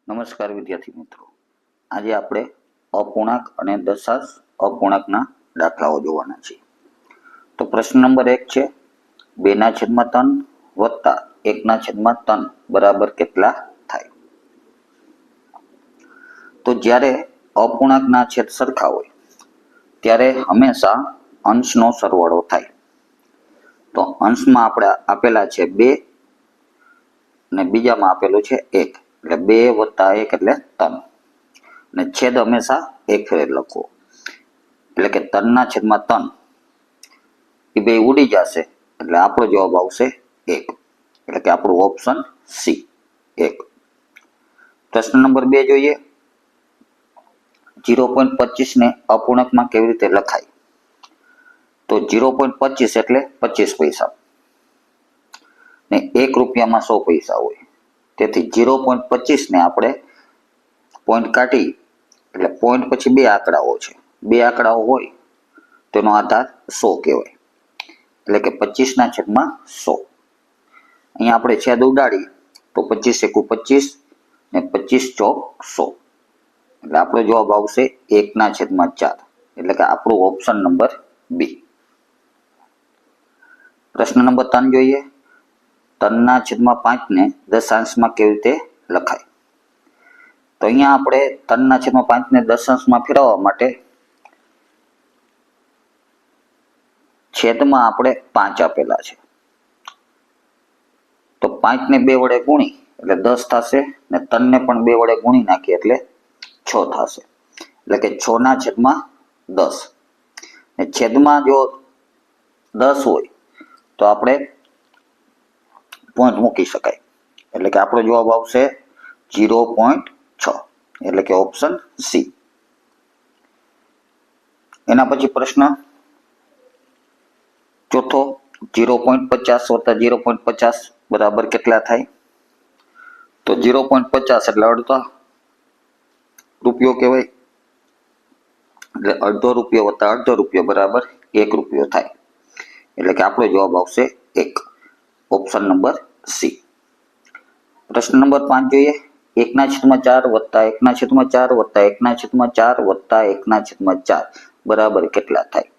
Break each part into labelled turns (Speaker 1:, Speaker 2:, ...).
Speaker 1: નમસ્કાર વિદ્યાર્થી મિત્રો, આજે આપણે અપૂર્ણાંક અને દશાંશ અપૂર્ણાંકના દાખલાઓ જોવાના છે. તો પ્રશ્ન નંબર 1 છે 2/3 વત્તા 1/3 બરાબર કેટલા થાય? તો જ્યારે અપૂર્ણાંકના છેદ સરખા હોય ત્યારે હંમેશા અંશનો સરવાળો થાય. તો અંશમાં આપણે આપેલા છે 2 અને બીજામાં આપેલું છે 1, એટલે 2 વત્તા 1 એટલે 3, અને છેદ હંમેશા એક ફેરે લખવો, એટલે કે 3/3 એ બે ઉડી જશે એટલે આપણો જવાબ આવશે 1, એટલે કે આપણું ઓપ્શન સી 1. પ્રશ્ન નંબર 2 જોઈએ. 0.25 ને અપૂર્ણાંકમાં કેવી રીતે લખાય? તો 0.25 એટલે 25 પૈસા ને 1 રૂપિયામાં 100 પૈસા હોય, તેથી 0.25 ને આપણે પોઈન્ટ કાઢી, એટલે પોઈન્ટ પછી બે આંકડાઓ છે, બે આંકડાઓ હોય તેનો આધાર 100 કહેવાય, એટલે કે 25/100. અહીંયા આપણે છેદ ઉડાડી તો 25 × 25 ને 25 × 100, એટલે આપણો જવાબ આવશે 1/4, એટલે કે આપણું ઓપ્શન નંબર બી. પ્રશ્ન નંબર 3 જોઈએ. 3/5 ને દશાંશમાં કેવી રીતે લખાય? તો અહીંયા આપણે 3/5 ને દશાંશમાં ફેરવવા માટે છેદમાં આપણે 5 આપેલા છે, તો 5 ને 2 વડે ગુણી એટલે 10 થશે, ને 3 ને પણ 2 વડે ગુણી નાખીએ એટલે 6 થશે, એટલે કે 6/10. ને છેદમાં જો 10 હોય તો આપણે પોઈન્ટ મૂકી શકાય, એટલે કે આપણો જવાબ આવશે 0.6, એટલે કે ઓપ્શન સી. એના પછી પ્રશ્ન ચોથો 0.50 વત્તા 0.50 બરાબર કેટલા થાય? તો 0.50 એટલે અડધો રૂપિયો કહેવાય, એટલે અડધો રૂપિયો વત્તા અડધો રૂપિયો બરાબર 1 રૂપિયો થાય, એટલે કે આપણો જવાબ આવશે 1, ઓપ્શન નંબર સી. પ્રશ્ન નંબર 5 જોઈએ. 1/4 વત્તા 1/4 વત્તા 1/4 વત્તા 1/4 બરાબર કેટલા થાય?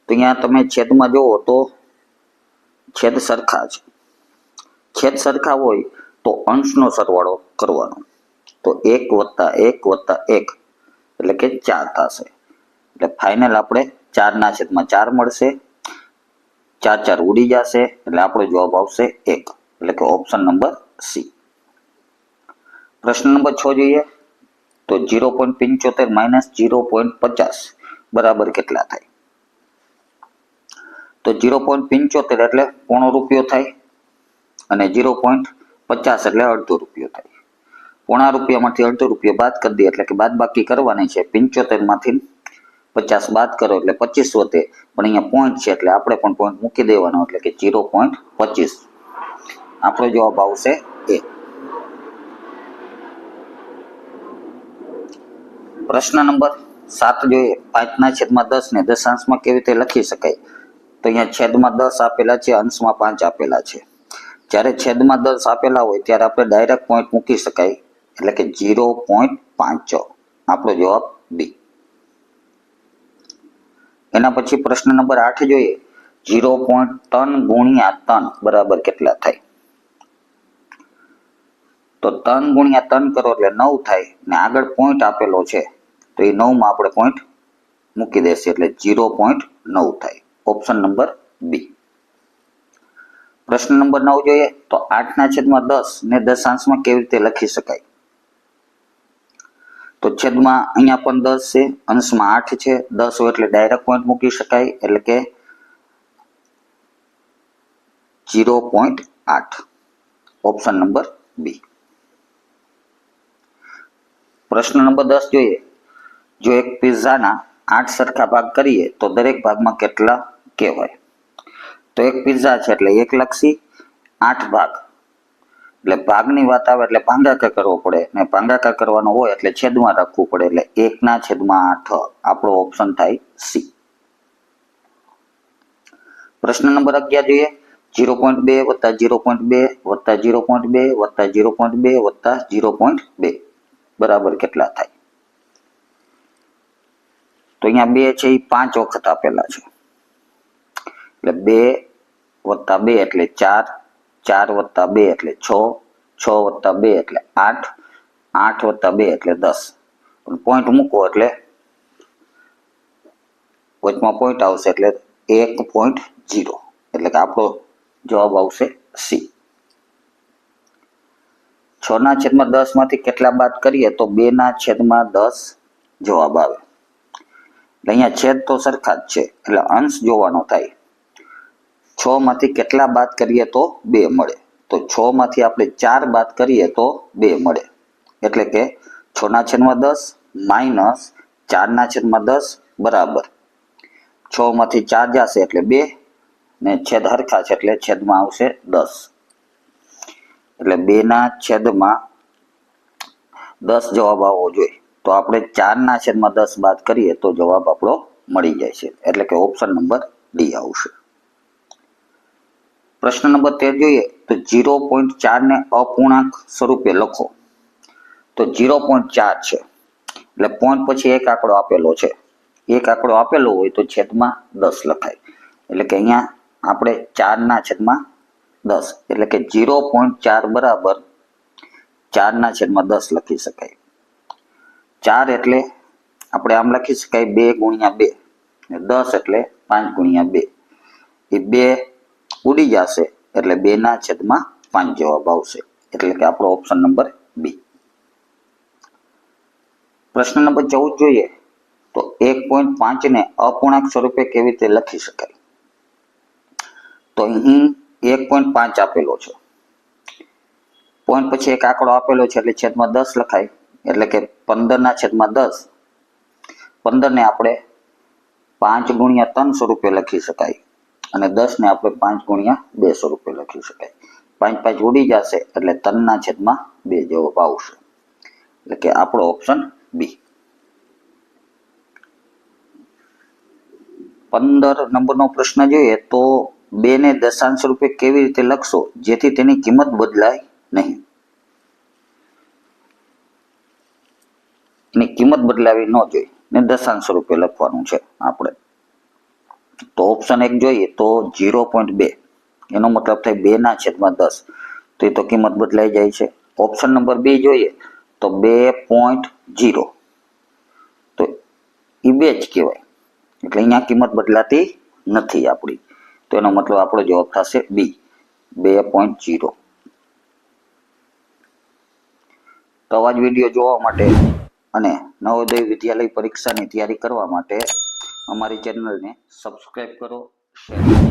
Speaker 1: તો અહીંયા તમે છેદમાં જુઓ તો છેદ સરખા છે, છેદ સરખા હોય તો અંશનો સરવાળો કરવાનો, તો 1 વત્તા 1 વત્તા 1 એટલે કે 4 થશે, એટલે ફાઇનલ આપણે 4/4 મળશે, 4 4 ઉડી જશે, એટલે આપણો જવાબ આવશે 1, એટલે કે ઓપ્શન નંબર સી. પ્રશ્ન નંબર 6 જોઈએ. તો 0.75 - 0.50 બરાબર કેટલા થાય? તો 0.75 એટલે પોણો રૂપિયો થાય, અને 0.50 એટલે અડધો રૂપિયો થાય. પોણા રૂપિયામાંથી અડધો રૂપિયો બાદ કરી દઈએ, એટલે કે બાદ બાકી કરવાની છે. 75માંથી 50 બાદ કરો એટલે 25 વધે, પણ અહીંયા પોઈન્ટ છે એટલે આપણે પણ પોઈન્ટ મૂકી દેવાનો, એટલે કે 0.25, આપણો જવાબ આવશે એ. પ્રશ્ન નંબર 7 જોઈએ. 5/10 ને દશાંશમાં કેવી રીતે લખી શકાય? તો અહીંયા છેદમાં 10 આપેલા છે, અંશમાં 5 આપેલા છે. જ્યારે છેદમાં 10 આપેલા હોય ત્યારે આપણે ડાયરેક્ટ પોઈન્ટ મૂકી શકાય, એટલે કે 0.5, આપણો જવાબ બી. એના પછી પ્રશ્ન નંબર 8 જોઈએ. 0.3 × 3 બરાબર કેટલા થાય? તો 3 × 3 કરો એટલે 9 થાય, ને આગળ પોઈન્ટ આપેલો છે તો એ 9 માં આપણે પોઈન્ટ મૂકી દેશે, એટલે 0.9 થાય, ઓપ્શન નંબર બી. પ્રશ્ન નંબર 9 જોઈએ. તો 8/10 ને દશાંશમાં કેવી રીતે લખી શકાય? તો છેદમાં અહીંયા પણ 10 છે, અંશમાં 8 છે, 10 હોય એટલે ડાયરેક્ટ પોઈન્ટ મૂકી શકાય, એટલે કે 0.8, ઓપ્શન નંબર બી. પ્રશ્ન નંબર 10 જોઈએ. જો એક પિઝાના 8 સરખા ભાગ કરીએ તો દરેક ભાગમાં કેટલા કહેવાય? તો એક પિઝા છે એટલે 1 લખી, 8 ભાગ એટલે ભાગની વાત આવે એટલે ભાગાકાર કરવો પડે, ને ભાગાકાર કરવાનો હોય એટલે છેદમાં રાખવું પડે, એટલે 1/8, આપણો ઓપ્શન થાય સી. પ્રશ્ન નંબર 11 જોઈએ. 0.2 વત્તા 0.2 વત્તા 0.2 વત્તા 0.2 વત્તા 0.2 બરાબર કેટલા થાય? તો અહીંયા 2 છે એ 5 વખત આપેલા છે, એટલે 2 વત્તા 2 એટલે 4, 4 વત્તા 2 એટલે 6, 6 વત્તા 2 એટલે 8, 8 વત્તા 2 એટલે 10. પોઈન્ટ મૂકો એટલે વચમાં પોઈન્ટ આવશે એટલે 1.0, એટલે કે આપણો જવાબ આવશે સી. 6/10 માંથી કેટલા બાદ કરીએ તો 2/10 જવાબ આવે. એટલે અહીંયા છેદ તો સરખા જ છે એટલે અંશ જોવાનો થાય. 6 માંથી કેટલા બાદ કરીએ તો 2 મળે, તો 6 માંથી આપણે 4 બાદ કરીએ તો 2 મળે, એટલે કે 6/10 માઇનસ 4/10 બરાબર 6 માંથી 4 જશે એટલે 2 ને છેદ હરખા છે એટલે છેદમાં આવશે 10, એટલે 2/10 જવાબ આવવો જોઈએ. તો આપણે 4/10 બાદ કરીએ તો જવાબ આપણો મળી જાય છે, એટલે કે ઓપ્શન નંબર ડી આવશે. પ્રશ્ન નંબર 13 જોઈએ તો 0.4 ને અપૂર્ણાંક સ્વરૂપે લખો. તો 0.4 છે એટલે પોઈન્ટ પછી એક આંકડો આપેલો છે, એક આંકડો આપેલો હોય તો છેદમાં 10 લખાય, એટલે કે અહીંયા આપણે 4/10 એટલે કે 0.4 બરાબર 4/10 લખી શકાય. 4 એટલે આપણે આમ લખી શકાય 2 ગુણ્યા 2, 10 એટલે 5 ગુણ્યા 2, એ 2 ઉડી જશે એટલે 2/5 જવાબ આવશે, એટલે કે આપણો ઓપ્શન નંબર બી. પ્રશ્ન નંબર 14 જોઈએ તો 1.5 ને અપૂર્ણાંક સ્વરૂપે કેવી રીતે લખી શકાય? તો અહીં 1.5 આપેલો છે, પોઈન્ટ પછી એક આંકડો આપેલો છે એટલે છેદમાં 10 લખાય, એટલે કે 15/10, 15 ને આપણે 5 ગુણ્યા 3 સ્વરૂપે લખી શકાય અને 10 ને આપણે 5 ગુણ્યા 2 સ્વરૂપે લખી શકાય. 5 5 ઉડી જશે એટલે 3/2 જવાબ આવશે, એટલે કે આપણો ઓપ્શન બી. 15 નંબરનો પ્રશ્ન જોઈએ તો 2 ને દશાંશ રૂપે કેવી રીતે લખશો જેથી તેની કિંમત બદલાય નહીં? એની કિંમત બદલાવી ન જોઈએ ને દશાંશ રૂપે લખવાનું છે આપણે. તો ઓપ્શન 1 જોઈએ તો 0.2, એનો મતલબ થાય 2/10, તો એ તો કિંમત બદલાઈ જાય છે. ઓપ્શન નંબર 2 જોઈએ તો 2.0, તો એ 2 જ કહેવાય, એટલે અહીંયા કિંમત બદલાતી નથી આપણી, તો એનો મતલબ આપણો જવાબ થશે બી 2.0. તો આવા જ વિડીયો જોવા માટે અને નવોદય વિદ્યાલય પરીક્ષાની તૈયારી કરવા માટે અમારી ચેનલને સબસ્ક્રાઇબ કરો, શેર કરો.